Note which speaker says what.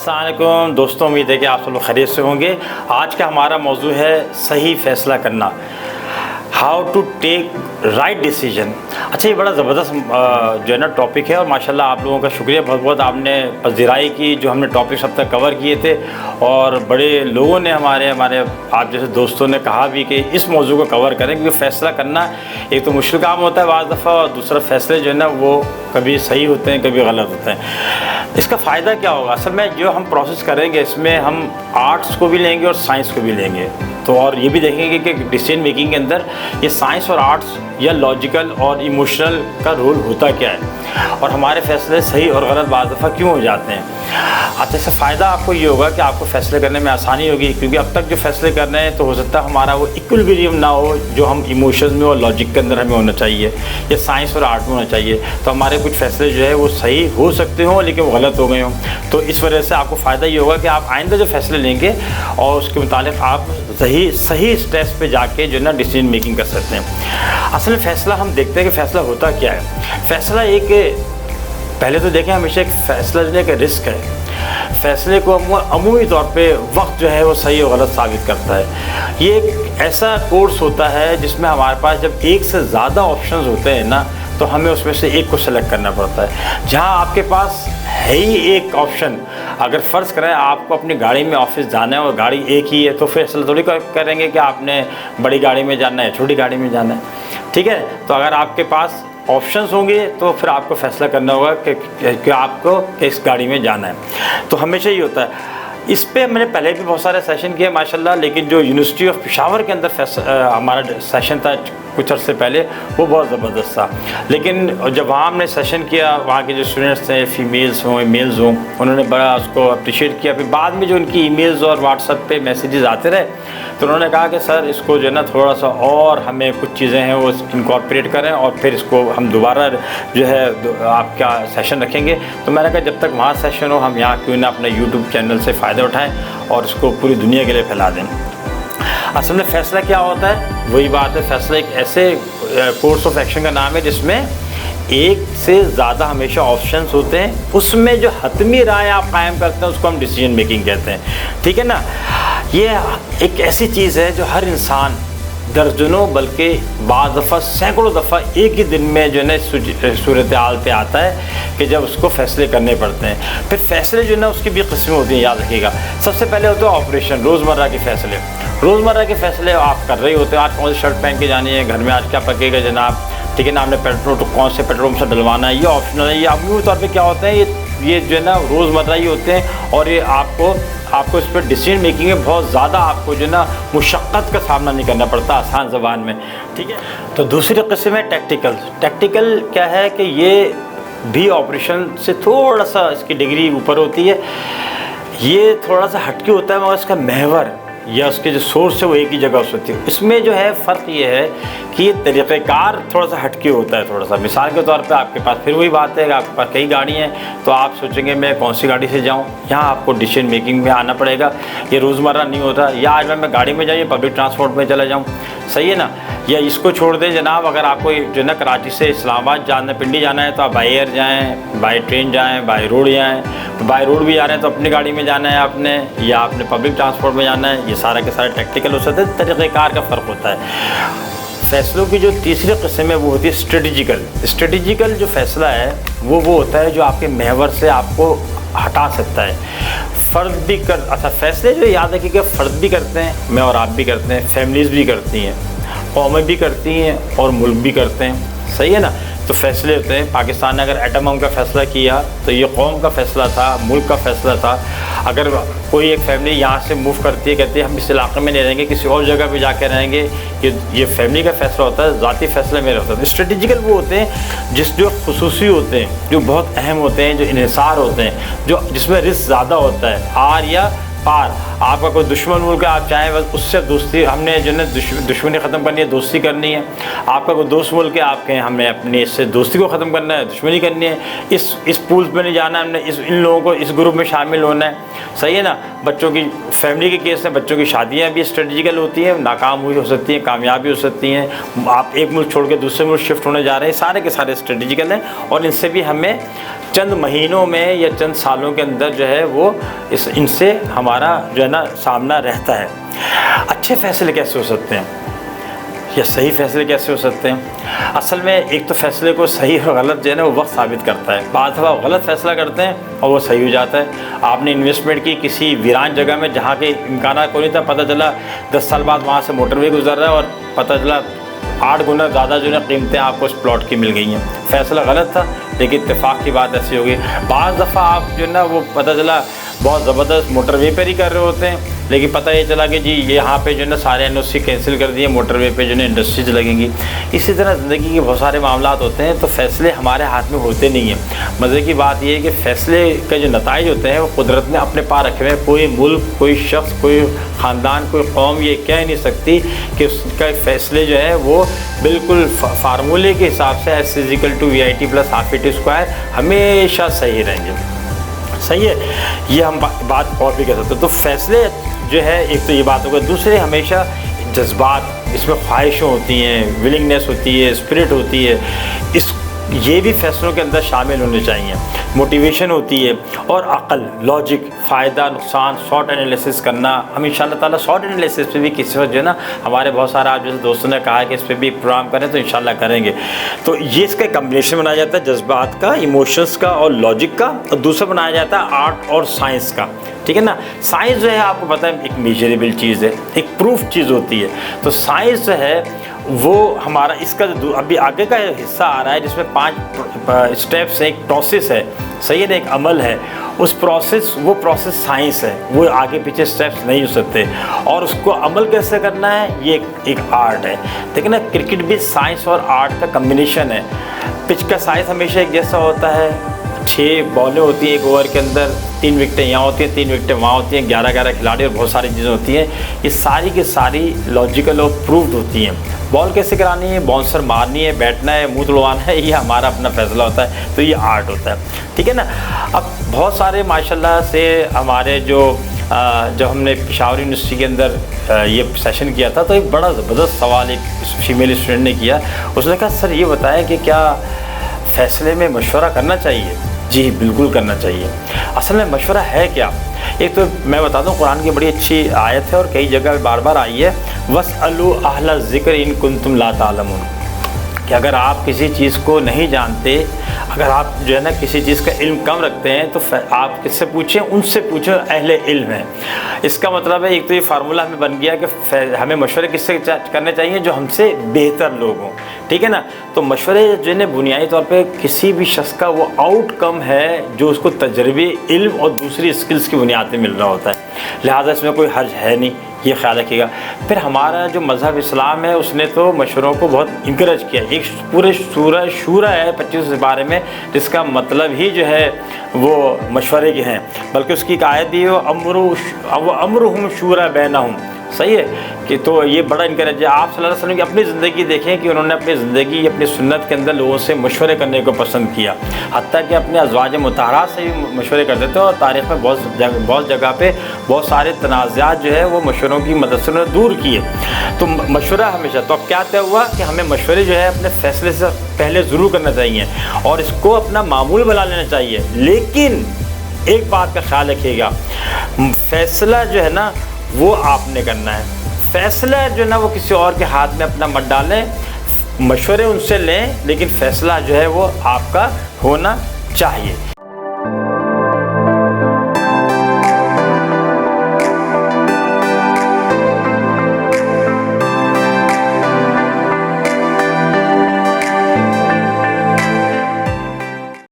Speaker 1: अस्सलाम वालेकुम दोस्तों, उम्मीद है कि आप सब लोग खैरियत से होंगे। आज का हमारा मौजू है सही फ़ैसला करना, how to take right decision. अच्छा, ये बड़ा ज़बरदस्त जो है ना टॉपिक है और माशाल्लाह आप लोगों का शुक्रिया बहुत बहुत, आपने पज़िराई की जो हमने टॉपिक अब तक कवर किए थे और बड़े लोगों ने हमारे आप जैसे दोस्तों ने कहा भी कि इस मौजू को कवर करें, क्योंकि फ़ैसला करना एक तो मुश्किल काम होता है बाज़ दफ़ा, और दूसरा फ़ैसले जो है ना वो कभी सही होते हैं कभी गलत होते हैं। इसका फ़ायदा क्या होगा? असल में जो हम प्रोसेस करेंगे इसमें हम आर्ट्स को भी लेंगे और साइंस को भी लेंगे, तो और ये भी देखेंगे कि डिसीजन मेकिंग के अंदर ये साइंस और आर्ट्स या लॉजिकल और इमोशनल का रोल होता क्या है और हमारे फैसले सही और गलत बाज़ दफ़ा क्यों हो जाते हैं। अच्छा, इससे फ़ायदा आपको ये होगा कि आपको फ़ैसले करने में आसानी होगी, क्योंकि अब तक जो फ़ैसले कर रहे हैं तो हो सकता है हमारा वो इक्विलिब्रियम ना हो जो हम इमोशंस में और लॉजिक के अंदर हमें होना चाहिए या साइंस और आर्ट में होना चाहिए। तो हमारे कुछ फ़ैसले जो है वो सही हो सकते हों लेकिन वो गलत हो गए हों। तो इस वजह से आपको फ़ायदा ये होगा कि आप आइंदा जो फ़ैसले लेंगे और उसके मुताबिक आप सही स्टेप्स पे जाके जो है ना डिसीजन मेकिंग कर सकते हैं। असल में फ़ैसला हम देखते हैं कि फ़ैसला होता क्या है। फ़ैसला एक, पहले तो देखें हमेशा एक फ़ैसला जो है कि रिस्क है। फ़ैसले को अमूमी तौर पे वक्त जो है वो सही और गलत साबित करता है। ये एक ऐसा कोर्स होता है जिसमें हमारे पास जब एक से ज़्यादा ऑप्शंस होते हैं ना, तो हमें उसमें से एक को सेलेक्ट करना पड़ता है। जहाँ आपके पास है ही एक ऑप्शन, अगर फ़र्ज़ करें आपको अपनी गाड़ी में ऑफिस जाना है और गाड़ी एक ही है, तो फैसला थोड़ी करेंगे कि आपने बड़ी गाड़ी में जाना है छोटी गाड़ी में जाना है, ठीक है। तो अगर आपके पास ऑप्शंस होंगे तो फिर आपको फ़ैसला करना होगा कि आपको किस गाड़ी में जाना है। तो हमेशा ही होता है। इस पे मैंने पहले भी बहुत सारे सेशन किए माशाल्लाह, लेकिन जो यूनिवर्सिटी ऑफ पेशावर के अंदर हमारा सेशन था कुछ अर्से पहले, वो बहुत ज़बरदस्त था। लेकिन जब वहाँ हमने सेशन किया, वहाँ के जो स्टूडेंट्स थे, फीमेल्स हों मेल्स हों, उन्होंने बड़ा उसको अप्रिशिएट किया। फिर बाद में जो उनकी ईमेल्स और व्हाट्सएप पे मैसेजेस आते रहे, तो उन्होंने कहा कि सर इसको जो है ना थोड़ा सा और हमें कुछ चीज़ें हैं वो इनकॉर्पोरेट करें और फिर इसको हम दोबारा जो है आपका सेशन रखेंगे। तो मैंने कहा जब तक वहाँ सेशन हो हम यहाँ क्यों ना अपने यूट्यूब चैनल से फ़ायदा उठाएँ और इसको पूरी दुनिया के लिए फैला दें। असल में फ़ैसला क्या होता है? वही बात है, फ़ैसला एक ऐसे कोर्स ऑफ एक्शन का नाम है जिसमें एक से ज़्यादा हमेशा ऑप्शंस होते हैं, उसमें जो हतमी राय आप कायम करते हैं उसको हम डिसीजन मेकिंग कहते हैं, ठीक है ना। ये एक ऐसी चीज़ है जो हर इंसान दर्जनों बल्कि बाज़ दफ़ा सैकड़ों दफ़ा एक ही दिन में जो है ना सूरत हाल पे आता है कि जब उसको फ़ैसले करने पड़ते हैं। फिर फ़ैसले जो है ना उसकी भी किस्में होती हैं, याद रखिएगा। सबसे पहले होता है ऑपरेशन, रोज़मर्रा के फ़ैसले। रोज़मर्रा के फ़ैसले आप कर रहे होते हैं, आज कौन सी शर्ट पहन के जानी है, घर में आज क्या पकेगा जनाब, ठीक है ना, आपने पेट्रोल तो कौन से पेट्रोल से डलवाना है, ये ऑप्शनल है। ये अमूमी तौर पे क्या होते हैं, ये जो है ना रोज़मर्रा ही होते हैं और ये आपको इस पर डिसीजन मेकिंग में बहुत ज़्यादा आपको जो है ना मुशक्क़त का सामना नहीं करना पड़ता आसान ज़बान में, ठीक है। तो दूसरी किस्म है टैक्टिकल। टैक्टिकल क्या है कि ये भी ऑपरेशन से थोड़ा सा इसकी डिग्री ऊपर होती है, ये थोड़ा सा हटके होता है मगर इसका महवर या उसके जो सोर्स है वो एक ही जगह होती है। इसमें जो है फ़र्क ये है कि ये तरीक़ेकार थोड़ा सा हटके होता है थोड़ा सा। मिसाल के तौर पे आपके पास फिर वही बात है कि आपके पास कई गाड़ी हैं, तो आप सोचेंगे मैं कौन सी गाड़ी से जाऊं, यहाँ आपको डिसीजन मेकिंग में आना पड़ेगा। ये रोज़मर्रा नहीं होता, या आज मैं गाड़ी में जाइए पब्लिक ट्रांसपोर्ट में चला जाऊँ, सही है ना। या इसको छोड़ दें जनाब, अगर आपको जो है ना कराची से इस्लामाबाद जाना, पिंडी जाना है तो आप बाई एयर जाएँ, बाई ट्रेन जाएँ, बाई रोड जाएँ। तो बाई रोड भी जा रहे हैं तो अपनी गाड़ी में जाना है आपने, या आपने पब्लिक ट्रांसपोर्ट में जाना है। ये सारा के सारे टैक्टिकल हो सकते हैं, तरीक़ेकार का फ़र्क होता है। फ़ैसलों की जो तीसरी किस्म है वो होती है स्ट्रेटजिकल। स्ट्रेटजिकल जो फ़ैसला है वो होता है जो आपके महवर से आपको हटा सकता है। फ़र्द भी अच्छा फ़ैसले जो याद रखिए कि फ़र्द भी करते हैं, मैं और आप भी करते हैं, फैमिलीज़ भी करती हैं, कौमें भी करती हैं और मुल्क भी करते हैं, सही है ना। तो फ़ैसले होते हैं। पाकिस्तान ने अगर एटम बम का फ़ैसला किया तो ये कौम का फ़ैसला था, मुल्क का फ़ैसला था। अगर कोई एक फैमिली यहाँ से मूव करती है, कहती है हम इस इलाके में नहीं रहेंगे, किसी और जगह पे जाके रहेंगे, ये फैमिली का फ़ैसला होता है, ज़ाती फ़ैसला मेरा होता है। स्ट्रेटजिकल वो होते हैं जो खुसूसी होते हैं, जो बहुत अहम होते हैं, जो इन्हिसार होते हैं, जिसमें रिस्क ज़्यादा होता है, आर या पार। आपका कोई दुश्मन मुल्क है, आप चाहें बस उससे दोस्ती, हमने जो है दुश्मनी ख़त्म करनी है, दोस्ती करनी है। आपका कोई दोस्त मुल्क है, आपके हमने अपने इससे दोस्ती को ख़त्म करना है, दुश्मनी करनी है। इस पूल में नहीं जाना, हमने इन लोगों को इस ग्रुप में शामिल होना है, सही है ना। बच्चों की फैमिली के केस में बच्चों की शादियाँ भी स्ट्रेटजिकल होती हैं, नाकाम हुई हो सकती हैं, कामयाबी हो सकती हैं। आप एक मुल्क छोड़ के दूसरे मुल्क शिफ्ट होने जा रहे हैं, सारे के सारे स्ट्रेटजिकल हैं और इनसे भी हमें चंद महीनों में या चंद सालों के अंदर जो है वो इनसे हमारा जो है ना सामना रहता है। अच्छे फैसले कैसे हो सकते हैं या सही फैसले कैसे हो सकते हैं? असल में एक तो फैसले को सही और गलत जो है ना वो वक्त साबित करता है। बाद दफ़ा गलत फैसला करते हैं और वो सही हो जाता है। आपने इन्वेस्टमेंट की किसी वीरान जगह में जहाँ के इम्कान कोई नहीं था, पता चला 10 साल बाद वहाँ से मोटरवे गुजर रहा है और पता चला 8 गुना ज़्यादा जो है कीमतें आपको इस प्लॉट की मिल गई हैं। फ़ैसला गलत था, लेकिन इत्तेफाक की बात ऐसी होगी। बाज़ दफ़ा आप जो है ना वो पता चला बहुत ज़बरदस्त मोटरवे पर ही कर रहे होते हैं, लेकिन पता ये चला कि जी ये यहाँ पे जो है ना सारे एनओसी कैंसिल कर दिए, मोटरवे पे जो है इंडस्ट्रीज लगेंगी। इसी तरह ज़िंदगी के बहुत सारे मामलात होते हैं, तो फ़ैसले हमारे हाथ में होते नहीं हैं। मज़े की बात ये है कि फ़ैसले के जो नताइज होते हैं वो कुदरत ने अपने पास रखे हुए हैं। कोई मुल्क, कोई शख्स, कोई ख़ानदान, कोई कौम ये कह नहीं सकती कि उसका फ़ैसले जो है वो बिल्कुल फार्मूले के हिसाब से S=VIT + ½ हमेशा सही रहेंगे। सही है, ये हम बात और भी कह सकते हैं। तो फैसले जो है एक तो ये बात होगा, दूसरे हमेशा जज्बात, इसमें ख्वाहिशें होती हैं, विलिंगनेस होती है, स्पिरिट होती है, ये भी फैसलों के अंदर शामिल होने चाहिए। मोटिवेशन होती है और अक़ल, लॉजिक, फ़ायदा नुकसान, शॉर्ट एनालिसिस करना। हम इंशाअल्लाह ताला शॉर्ट एनालिसिस पे भी किसी वक्त जो है ना हमारे बहुत सारे आप जैसे दोस्तों ने कहा है कि इस पर भी प्रोग्राम करें, तो इंशाअल्लाह करेंगे। तो ये इसका कम्बिनेशन बनाया जाता है जज्बात का, इमोशंस का और लॉजिक का, और दूसरा बनाया जाता है आर्ट और साइंस का। ठीक है ना। साइंस जो है आपको पता है एक मेजरेबल चीज़ है, एक प्रूफ चीज़ होती है। तो साइंस जो है वो हमारा इसका अभी आगे का हिस्सा आ रहा है जिसमें 5 स्टेप्स है, एक प्रोसेस है, सही है ना, एक अमल है। उस वो प्रोसेस साइंस है, वो आगे पीछे स्टेप्स नहीं हो सकते। और उसको अमल कैसे करना है ये एक आर्ट है। देखिए ना, क्रिकेट भी साइंस और आर्ट का कम्बिनेशन है। पिच का साइज़ हमेशा एक जैसा होता है, 6 बॉलें होती हैं एक ओवर के अंदर, 3 विकेटें यहाँ होती हैं, 3 विकेटें वहाँ होती हैं, 11-11 खिलाड़ी और बहुत सारी चीज़ें होती हैं। ये सारी की सारी लॉजिकल और प्रूव्ड होती हैं। बॉल कैसे करानी है, बाउंसर मारनी है, बैठना है, मुँह तुड़वाना है, ये हमारा अपना फैसला होता है। तो ये आर्ट होता है, ठीक है ना। अब बहुत सारे माशाल्लाह से हमारे जब हमने पेशावर यूनिवर्सिटी के अंदर ये सेशन किया था, तो एक बड़ा ज़बरदस्त सवाल एक फीमेल स्टूडेंट ने किया। उसने कहा सर ये बताएं कि क्या फ़ैसले में मशवरा करना चाहिए? जी बिल्कुल करना चाहिए। असल में मशवरा है क्या? एक तो मैं बता दूं, कुरान की बड़ी अच्छी आयत है और कई जगह बार बार आई है, वस्अलू अहला ज़िक्र इन कुंतुम ला तालमून, कि अगर आप किसी चीज़ को नहीं जानते, अगर आप जो है ना किसी चीज़ का इल्म कम रखते हैं, तो आप किससे पूछें? उनसे पूछो अहले इल्म है। इसका मतलब है एक तो ये फार्मूला हमें बन गया कि हमें मशवरे किससे करने चाहिए? जो हमसे बेहतर लोग हों, ठीक है ना। तो मशवरे जो है बुनियादी तौर पे किसी भी शख्स का वो आउटकम है जो उसको तजर्बे, इल्म और दूसरी स्किल्स की बुनियाद पे मिल रहा होता है। लिहाजा इसमें कोई हर्ज है नहीं, ये ख्याल रखिएगा। फिर हमारा जो मज़हब इस्लाम है उसने तो मशवरों को बहुत इंकरेज किया। एक पूरे सूरह शूरा है 25 बारे में, जिसका मतलब ही जो है वो मशवरे के हैं। बल्कि उसकी एक आयत भी है, अमरुहुम शूरा बैनहुम, सही है कि तो ये बड़ा इंकरेज है। आप सल्लल्लाहु अलैहि वसल्लम की अपनी ज़िंदगी देखें कि उन्होंने अपनी ज़िंदगी, अपनी सुन्नत के अंदर लोगों से मशवरे करने को पसंद किया, हत्ता कि अपने अज़वाज मुतहरात से भी मशवरे करते थे। और तारीख़ में बहुत जगह पे बहुत सारे तनाज़ात जो है वो मशवरों की मदद से उन्होंने दूर किए। तो मशवरा हमेशा, तो अब क्या तय हुआ कि हमें मशवरे जो है अपने फ़ैसले से पहले ज़रूर करना चाहिए और इसको अपना मामूल बना लेना चाहिए। लेकिन एक बात का ख्याल रखिएगा, फ़ैसला जो है ना वो आपने करना है। फ़ैसला जो है ना वो किसी और के हाथ में अपना मत डालें, मशवरे उनसे लें, लेकिन फ़ैसला जो है वो आपका होना चाहिए।